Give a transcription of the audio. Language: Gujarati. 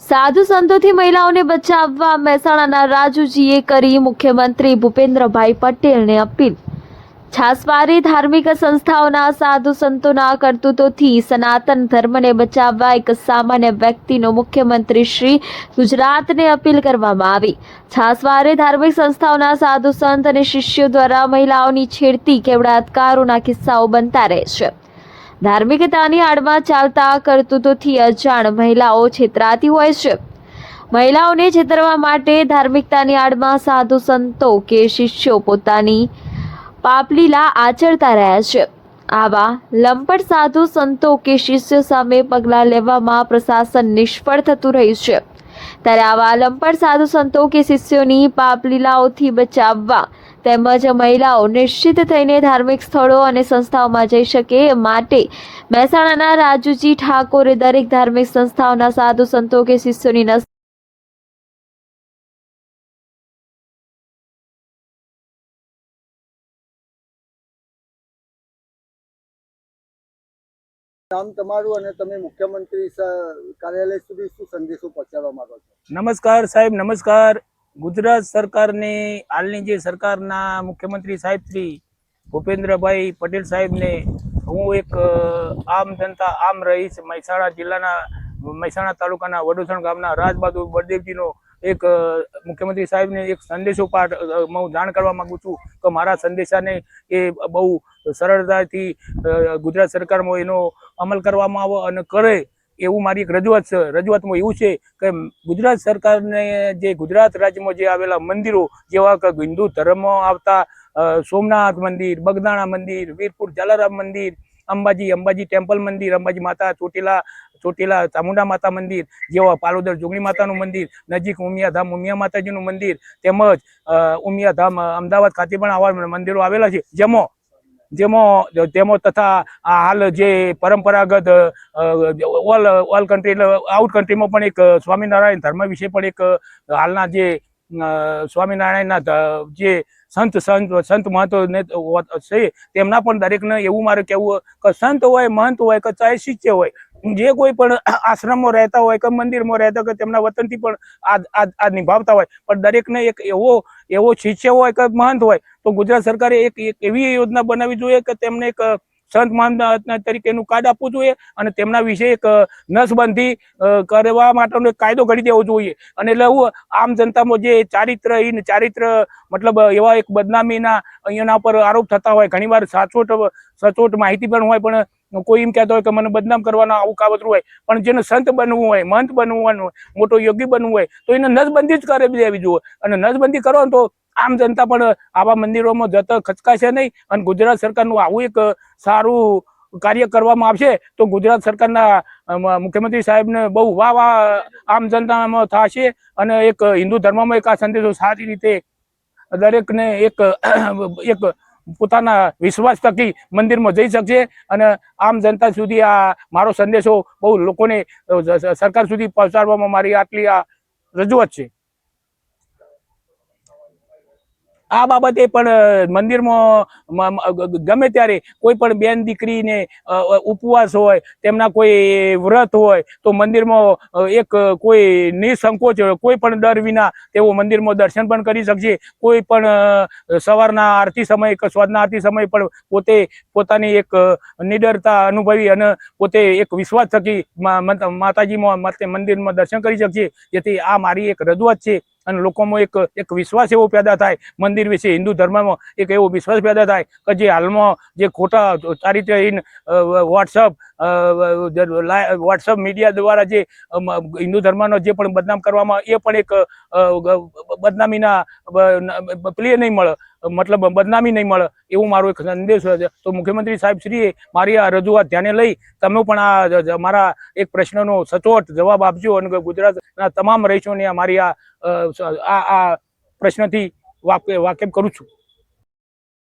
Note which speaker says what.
Speaker 1: સાધુ સંતોથી મહિલાઓને બચાવવા મહેસાણાના રાજુજીએ કરી મુખ્યમંત્રી ભૂપેન્દ્રભાઈ પટેલને અપીલ। છાસવારે ધાર્મિક સંસ્થાઓના સાધુ સંતોના કરતૂતોથી સનાતન ધર્મને બચાવવા એક સામાન્ય વ્યક્તિનો મુખ્યમંત્રી શ્રી ગુજરાતને અપીલ કરવામાં આવી। છાસવારે ધાર્મિક સંસ્થાઓના સાધુ સંત અને શિષ્યો દ્વારા મહિલાઓની છેડતી કે બળાત્કારોના કિસ્સાઓ બનતા રહે છે। ધાર્મિકતાની આડમાં ચાલતા કરતૂતોથી અજાણ મહિલાઓ છેતરાતી હોય છે। મહિલાઓને છેતરવા માટે ધાર્મિકતાની આડમાં સાધુ સંતો કે શિષ્યો પોતાની પાપલીલા આચરતા રહ્યા છે। આવા લંપટ સાધુ સંતો કે શિષ્યો સામે પગલાં લેવામાં પ્રશાસન નિષ્ફળ થતું રહ્યું છે। ત્યારે આવા લંપટ સાધુ સંતો કે શિષ્યોની પાપલીલાઓથી બચાવવા તેમજ મહિલાઓ નિશ્ચિત થઈને ધાર્મિક સ્થળો અને સંસ્થાઓમાં જઈ શકે એ માટે મહેસાણાના રાજુજી ઠાકોરે દરેક ધાર્મિક સંસ્થાઓના સાધુ સંતો કે શિષ્યોની
Speaker 2: નામ તમારું અને તમે મુખ્યમંત્રી કાર્યાલય સુધી શું સંદેશો પહોંચાડવા માંગો છો?
Speaker 3: નમસ્કાર સાહેબ, નમસ્કાર। ગુજરાત સરકારની હાલની જે સરકારના મુખ્યમંત્રી સાહેબ શ્રી ભૂપેન્દ્રભાઈ પટેલ સાહેબને હું એક આમ જનતા આમ રહીશ મહેસાણા જિલ્લાના મહેસાણા તાલુકાના વડોસણ ગામના રાજબહાદુર બળદેવજીનો એક મુખ્યમંત્રી સાહેબને એક સંદેશો હું જાણ કરવા માંગુ છું કે મારા સંદેશાને એ બહુ સરળતાથી ગુજરાત સરકારમાં એનો અમલ કરવામાં આવે અને કરે એવું મારી એક રજૂઆત છે। રજૂઆતમાં એવું છે કે ગુજરાત સરકારને જે ગુજરાત રાજ્યમાં જે આવેલા મંદિરો જેવા કે હિન્દુ ધર્મમાં આવતા સોમનાથ મંદિર, બગદાણા મંદિર, વીરપુર જલારામ મંદિર, અંબાજી ટેમ્પલ મંદિર, અંબાજી માતા, ચોટીલા ચામુંડા માતા મંદિર જેવા પાલોદર જોગણી માતાનું મંદિર, નજીક ઉમિયાધામ ઉમિયા માતાજીનું મંદિર, તેમજ ઉમિયાધામ અમદાવાદ ખાતે પણ આવા મંદિરો આવેલા છે। જેમાં તથા હાલ જે પરંપરાગત ઓલ કન્ટ્રી આઉટ કન્ટ્રીમાં પણ એક સ્વામિનારાયણ ધર્મ વિશે પણ એક હાલના જે સ્વામિનારાયણના જે સંત મહંતો છે તેમના પણ દરેકને એવું મારે કહેવું કે સંત હોય, મહંત હોય કે ચાહે શિષ્ય હોય, જે કોઈ પણ આશ્રમમાં રહેતા હોય કે મંદિરમાં રહેતા કે તેમના વતનથી પણ આ નિભાવતા હોય, પણ દરેકને એક એવો શિષ્ય હોય કે મહંત હોય તો ગુજરાત સરકારે એક એવી યોજના બનાવવી જોઈએ કે તેમને એક સંત મહંત તરીકેનું કાર્ડ આપવું જોઈએ અને તેમના વિશે એક નસબંધી કરવા માટેનો એક કાયદો ઘડી દેવો જોઈએ। અને એટલે હું આમ જનતામાં જે ચારિત્ર મતલબ એવા એક બદનામીના અહીંયાના પર આરોપ થતા હોય, ઘણીવાર સચોટ માહિતી પણ હોય, પણ કોઈ એમ કહેતો હોય કે મને બદનામ કરવાના આવું કાવતરું હોય, પણ જેને સંત બનવું હોય, મહંત બનવું હોય, મોટો યોગી બનવું હોય તો એને નસબંધી જ કરી દેવી જોઈએ। અને નસબંધી કરો તો આમ જનતા પણ આવા મંદિરોમાં જતા ખચકાશે નહીં અને ગુજરાત સરકારનું આવું એક સારું કાર્ય કરવામાં આવશે તો ગુજરાત સરકારના મુખ્યમંત્રી સાહેબને બહુ વાહ આમ જનતામાં થશે અને એક હિન્દુ ધર્મમાં એક આ સંદેશો સારી રીતે દરેકને એક પોતાના વિશ્વાસ થકી મંદિરમાં જઈ શકશે અને આમ જનતા સુધી આ મારો સંદેશો બહુ લોકોને સરકાર સુધી પહોંચાડવામાં મારી આટલી આ રજૂઆત છે। આ બાબતે પણ મંદિરમાં ગમે ત્યારે કોઈ પણ બેન દીકરીને ઉપવાસ હોય, તેમના કોઈ વ્રત હોય તો મંદિરમાં એક કોઈ નિસંકોચ કોઈ પણ ડર વિના તેઓ મંદિરમાં દર્શન પણ કરી શકશે। કોઈ પણ સવારના આરતી સમય કે સ્વાદના આરતી સમય પણ પોતે પોતાની એક નિડરતા અનુભવી અને પોતે એક વિશ્વાસ થકી માતાજીમાં મંદિરમાં દર્શન કરી શકશે। જેથી આ મારી એક રજૂઆત છે અને લોકોમાં એક વિશ્વાસ એવો પેદા થાય મંદિર વિશે, હિન્દુ ધર્મમાં એક એવો વિશ્વાસ પેદા થાય કે જે હાલમાં જે ખોટા ચારિત્રહીન વોટ્સઅપ મીડિયા દ્વારા જે હિન્દુ ધર્મનો જે પણ બદનામ કરવામાં એ પણ એક બદનામીના પ્લે નહીં મળે, મતલબ બદનામી નહીં મળે એવું મારો એક સંદેશ છે। તો મુખ્યમંત્રી સાહેબ શ્રીએ મારી આ રજૂઆત ધ્યાને લઈ તમે પણ આ મારા એક પ્રશ્નનો સચોટ જવાબ આપજો અને ગુજરાતના તમામ રહીશોને મારી આ પ્રશ્નથી વાકેફ કરું છું।